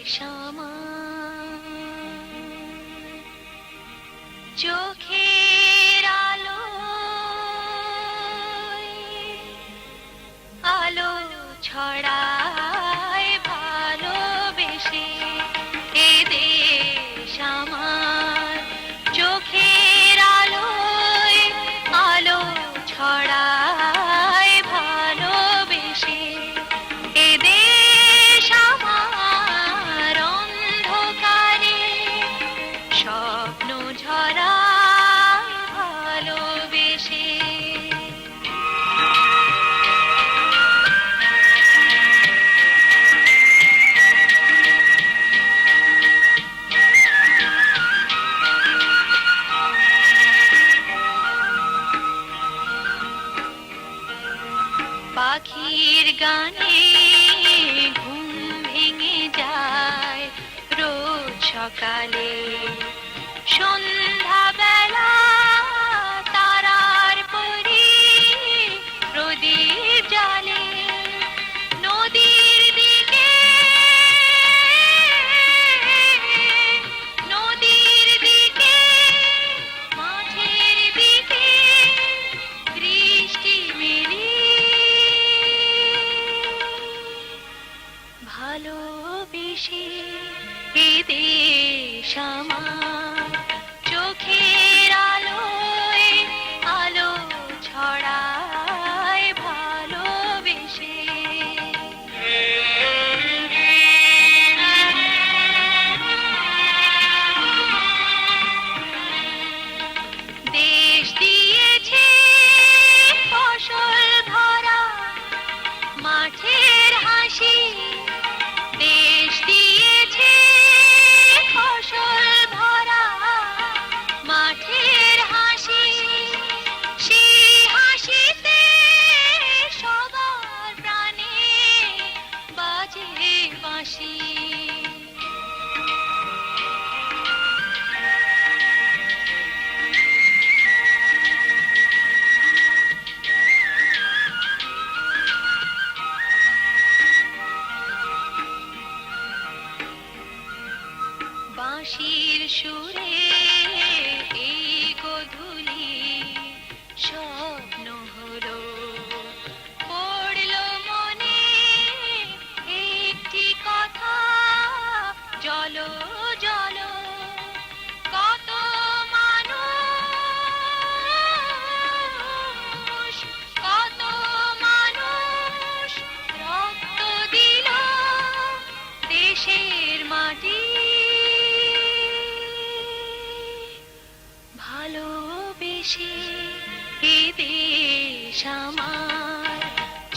আমার চোখের আলো আলো ছড়ায় ভালোবেসে এ দেশ আমার চোখের আলোয় আলো ছড়ায় ভালোবেসে এ দেশ আমার অন্ধকারে স্বপ্ন ঝরায় ভালোবেসে পাখির গানে ঘুম ভেঙে যায় রোজ সকালে সন্ধ্যাবেলা তারার পরি প্রদীপ জ্বালে নদীর দিকে মাঠের দিকে দৃষ্টি মেলি ভালোবেসে এ দেশ আমার চোখের আলোয় আলো ছড়ায় ভালোবেসে দেশ দিয়েছে ফসল ভরা মাঠের হাসি দেশ দিয়েছে ফসল ভরা মাঠের হাসি সেই হাসিতে সবার প্রাণে বাজে বাঁশি বাঁশির সুরে এই গোধূলি স্বপ্ন হলো পড়লো মনে একটি কথা জলো জলো কত মানুষ রক্ত দিল দেশের মাটি ভালোবেসে এ দেশ আমার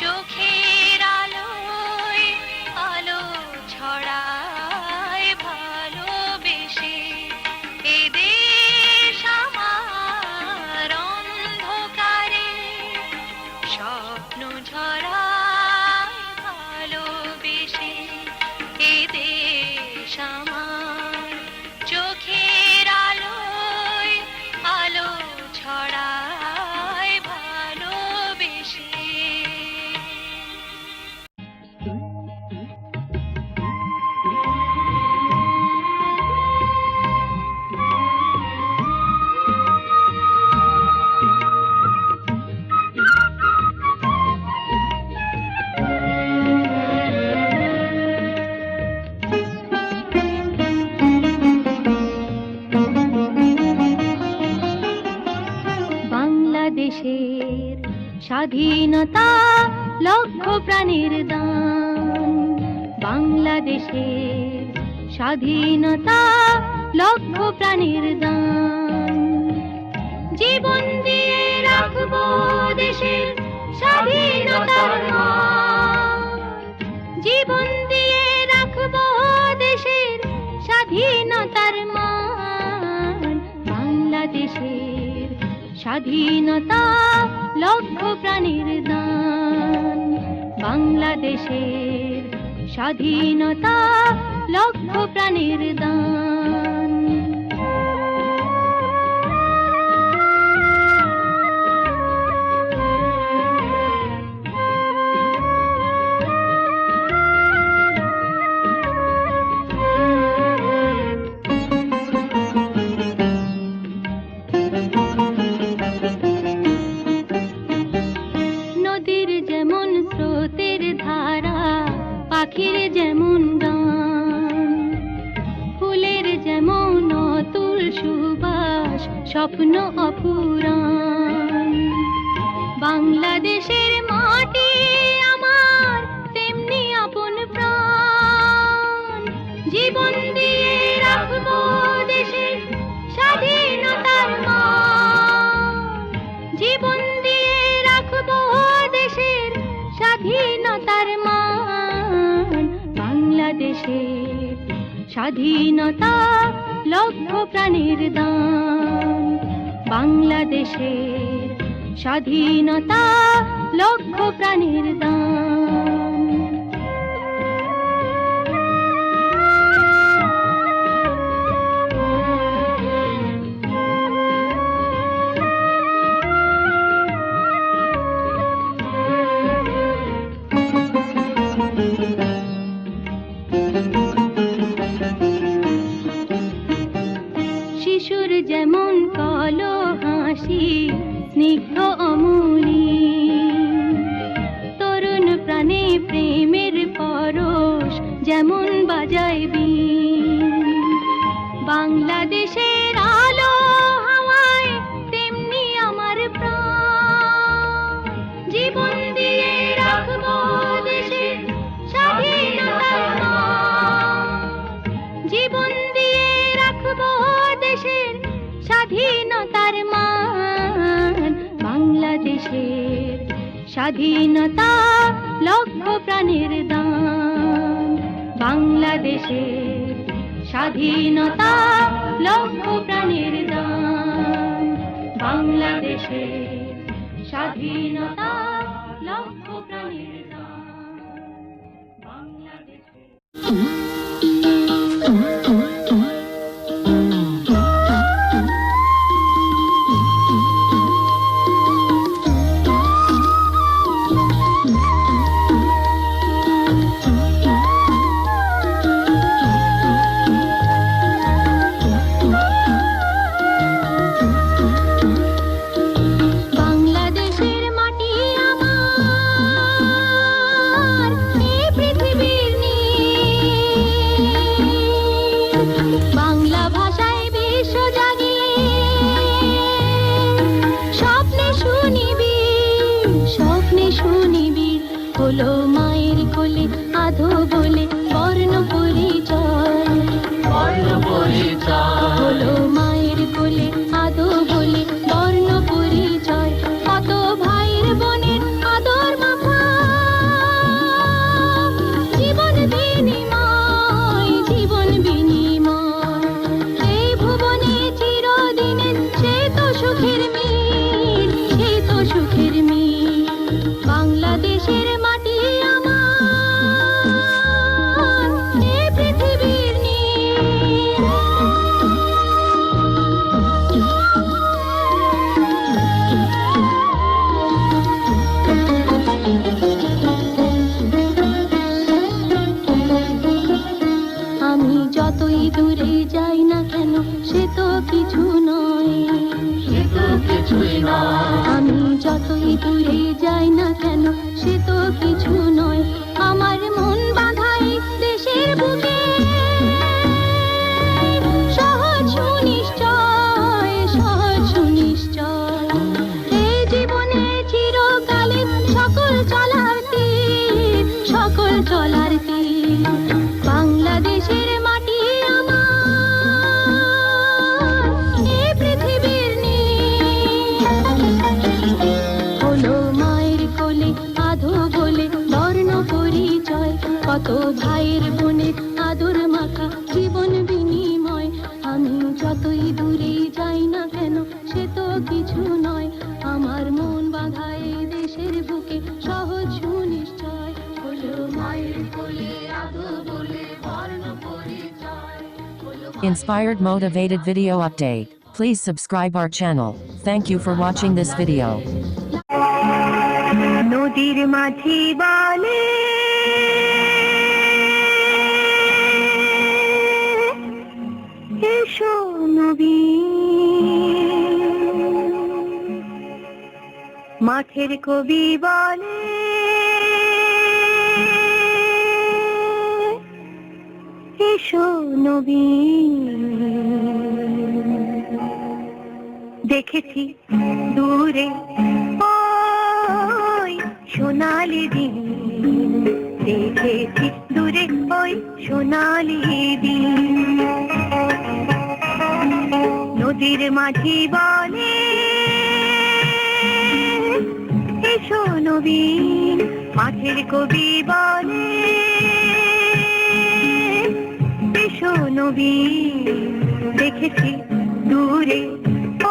চোখের আলোয় আলো ছড়ায় ভালোবেসে এ দেশ আমার অন্ধকারে স্বপ্ন ঝরায় ভালোবেসে এ দেশ আমার চোখের আলোয় আলো ছড়ায় ভালোবেসে বাংলাদেশের স্বাধীনতা লক্ষ প্রাণের দান বাংলাদেশের স্বাধীনতা লক্ষ প্রাণের দান জীবন দিয়ে রাখবো দেশের স্বাধীনতার মান জীবন দিয়ে রাখবো দেশের স্বাধীনতার মান বাংলাদেশের স্বাধীনতা লক্ষ প্রাণের দান বাংলাদেশের স্বাধীনতা লক্ষ প্রাণের দান পাখির যেমন গান, ফুলের যেমন অতুল সুবাস, স্বপ্ন অপুরাণ। বাংলাদেশের মাটি আমার তেমনি আপন প্রাণ, জীবন দিয়ে রাখবো দেশের স্বাধীনতার মান, জীবন দিয়ে রাখবো দেশের স্বাধীনতার মান। বাংলাদেশের স্বাধীনতা লক্ষ প্রাণের দান, বাংলাদেশের স্বাধীনতা লক্ষ প্রাণের দান। শিশুর যেমন কালো হাসি স্নিগ্ধ অমূলী, তরুণ প্রাণে প্রেমের পরশ যেমন বাজায় বীণ। বাংলাদেশের আলো হাওয়ায় তেমনি আমার প্রাণ, জীবন দিয়ে রাখবো দেশের স্বাধীনতার মান, জীবন দিয়ে রাখবো দেশের স্বাধীনতার মান। বাংলাদেশের স্বাধীনতা লক্ষ প্রাণের দান, বাংলাদেশের স্বাধীনতা লক্ষ প্রাণের দান, বাংলাদেশের স্বাধীনতা লক্ষ প্রাণের দান, বাংলাদেশের। বাংলা ভাষায় বিশ্ব জাগে, স্বপ্নে শুনিবি, স্বপ্নে শুনিবি, হলো মায়ের কোলে আধো বলে বর্ণ পরিচয়, বর্ণ পরিচয়, হলো মায়ের কোলে আধো বলে বর্ণ পরিচয়। কত ভাইয়ের বোনের আদর মাখা জীবন বিনিময়, জীবন বিনিময়, এই ভুবনে চিরদিনের সে তো সুখের মিল, সে তো সুখের মিল। বাংলাদেশের মাটি আমার, এ পৃথিবীর নীল। আমি যতই দূরে যাই না কেন সে তো কিছু নয়, সে তো কিছুই নয়। আমি যতই দূরে যাই না কেন সে তো কিছু নয়। আমার মন বাঁধাই দেশের বুকে সহজ সুনিশ্চয়, সহজ সুনিশ্চয়। এই জীবনে চিরকালে সকল চলার তীর, সকল চলার তীর। বাংলাদেশের মাটি আমার, এ পৃথিবীর নীল। হলো মায়ের কোলে আধো বলে বর্ণ পরিচয়, কত ভাইয়ের বোনের আদর মাখা জীবন বিনিময়। আমি যতই দূরে যাই না কেন সে তো কিছু নয়। আমার মন বাঁধায় দেশের বুকে সহজ সুনিশ্চয়, হলো মায়ের কোলে আধো বলে বর্ণ পরিচয়। Inspired motivated video update. Please subscribe our channel. Thank you for watching this video. নদীর মাঝি বলে এসো নবী, মাঠের কবি বলে নবীন দেখেছি দূরে ওই সোনালি দিন, দেখেছি দূরে ওই সোনালি দিন। নদীর মাঝি বলে এসো নবীন, মাঠের কবি বলে এসো নবীন, দেখেছি দূরে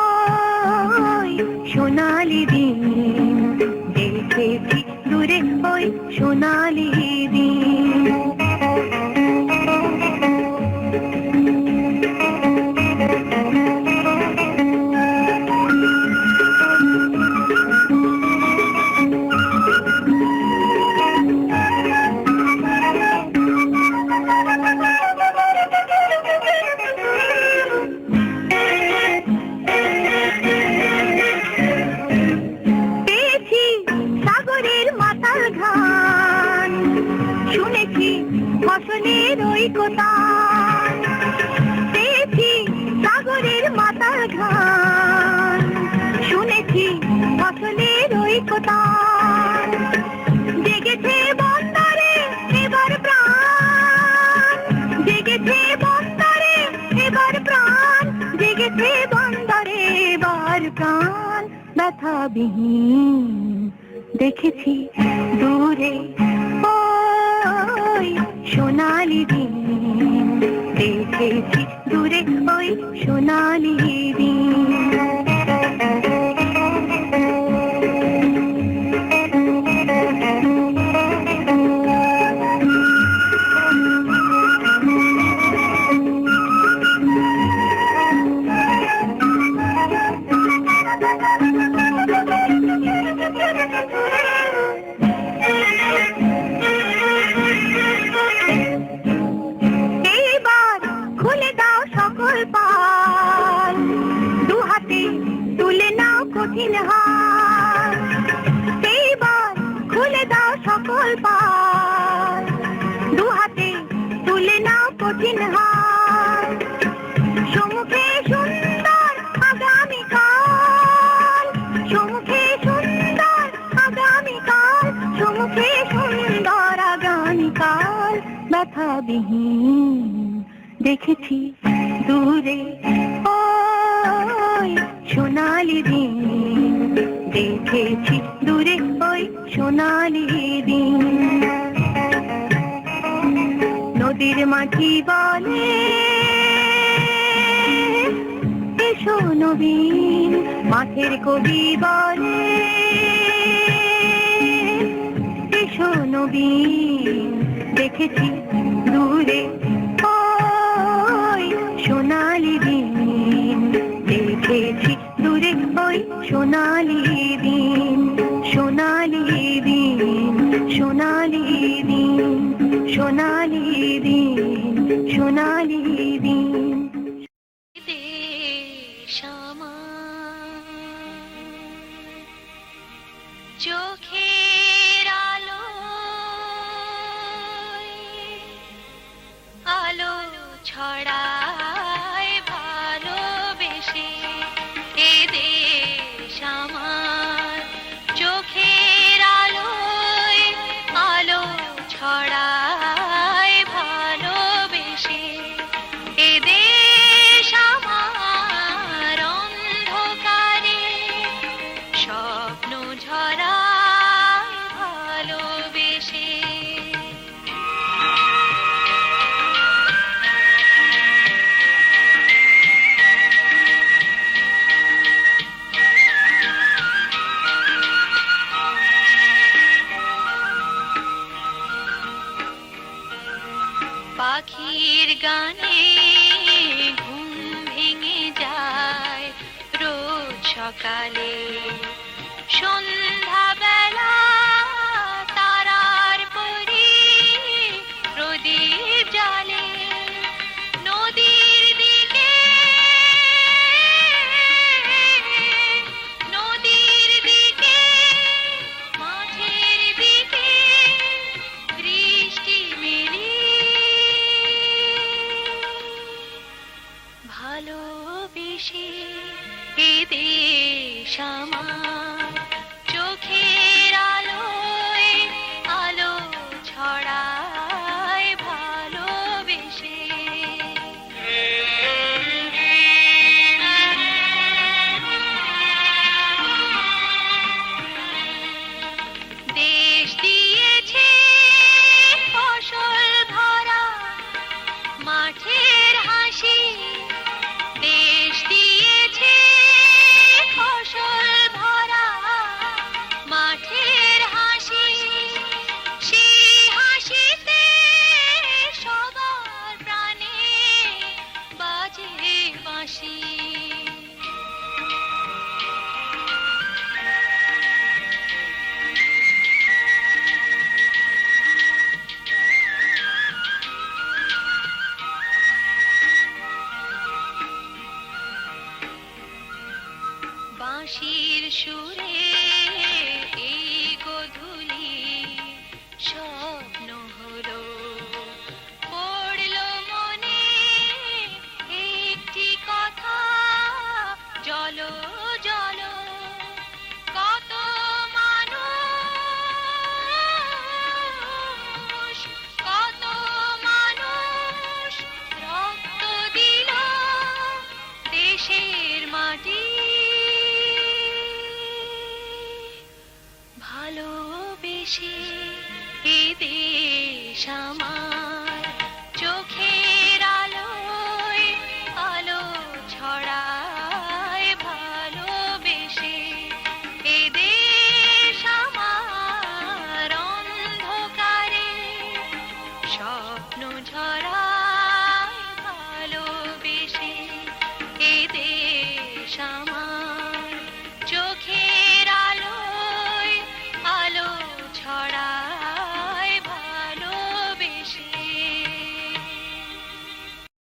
ওই সোনালি দিন, দেখেছি দূরে ওই সোনালি দিন। ফসলের ওই কোটান পেয়েছি সাগরের মাথার ঘান, শুনেছি ফসলের ওই কোটান। জেগেছে বন্দরে এবার প্রাণ, জেগেছে বন্দরে এবার প্রাণ, জেগেছে বন্দরে এবার প্রাণ। ব্যথাবিহীন দেখেছি দূরে ওই সোনালি দিন, দেখেছি দূরে ওই সোনালি দিন। কঠিন হাল এইবার খুলে দাও সকল পাল, দু হাতে তুলে নাও কঠিন হাল। সম্মুখে সুন্দর আগামীকাল, সম্মুখে সুন্দর আগামীকাল, সম্মুখে সুন্দর আগামীকাল। ব্যথাবিহীন দেখেছি দূরে ওই সোনালি দিন, দেখেছি দূরে ওই সোনালি দিন। নদীর মাঝি বলে এসো নবীন, মাঠের কবি বলে এসো নবীন, দেখেছি দূরে ওই সোনালি দিন, দেখেছি দূরে ওই সোনালি দিন। সোনালি দিন, সোনালি দিন, সোনালি দিন, সোনালি দিন। দেশ আমার চোখের আলো, আলো ছড়ায় ভালোবেসে। এ দেশ আমার চোখের আলোয়, আলো ছড়ায় ভালোবেসে। এ দেশ আমার অন্ধকারে স্বপ্ন ঝরায় ভালোবেসে। পাখির গানে ঘুম ভেঙে যায় রোজ সকালে, সন্ধ্যাবেলা তারার পরি প্রদীপ জ্বালে। নদীর দিকে, নদীর দিকে, মাঠের দিকে দৃষ্টি মেলে। শ্যামা